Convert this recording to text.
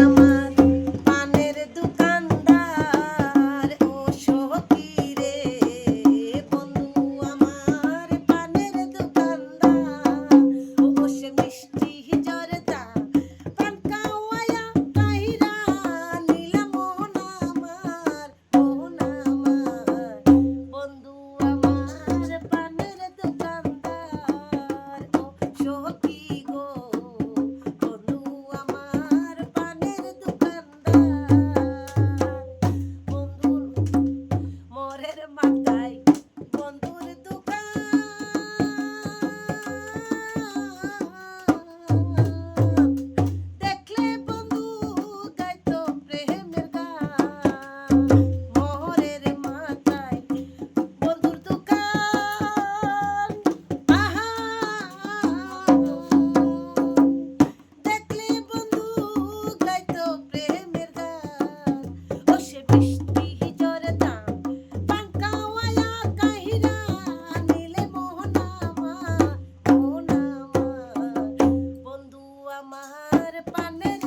আমার পানের দোকানদার ও সখী রে বন্ধু আমার পানের দোকানদার ও সে মিষ্টি জর্দা পান খাওয়ায়া কাহিরা নিলা মন আমার বন্ধু আমার পানের দোকানদার ও সখী গো বন্ধু আমার পানের দোকানদার বন্ধুর মোরের মাথায় বন্ধুর দোকান দেখলে বন্ধু গাইতো প্রেমের গান মোরের মাথায় বন্ধুর দোকান আহা দেখলে বন্ধু গাইতো প্রেমের গান ও সে বৃষ্টি জর্দা পান খাওয়ায়া কাহিরা নিলে মোহন আমার বন্ধু আমার পানের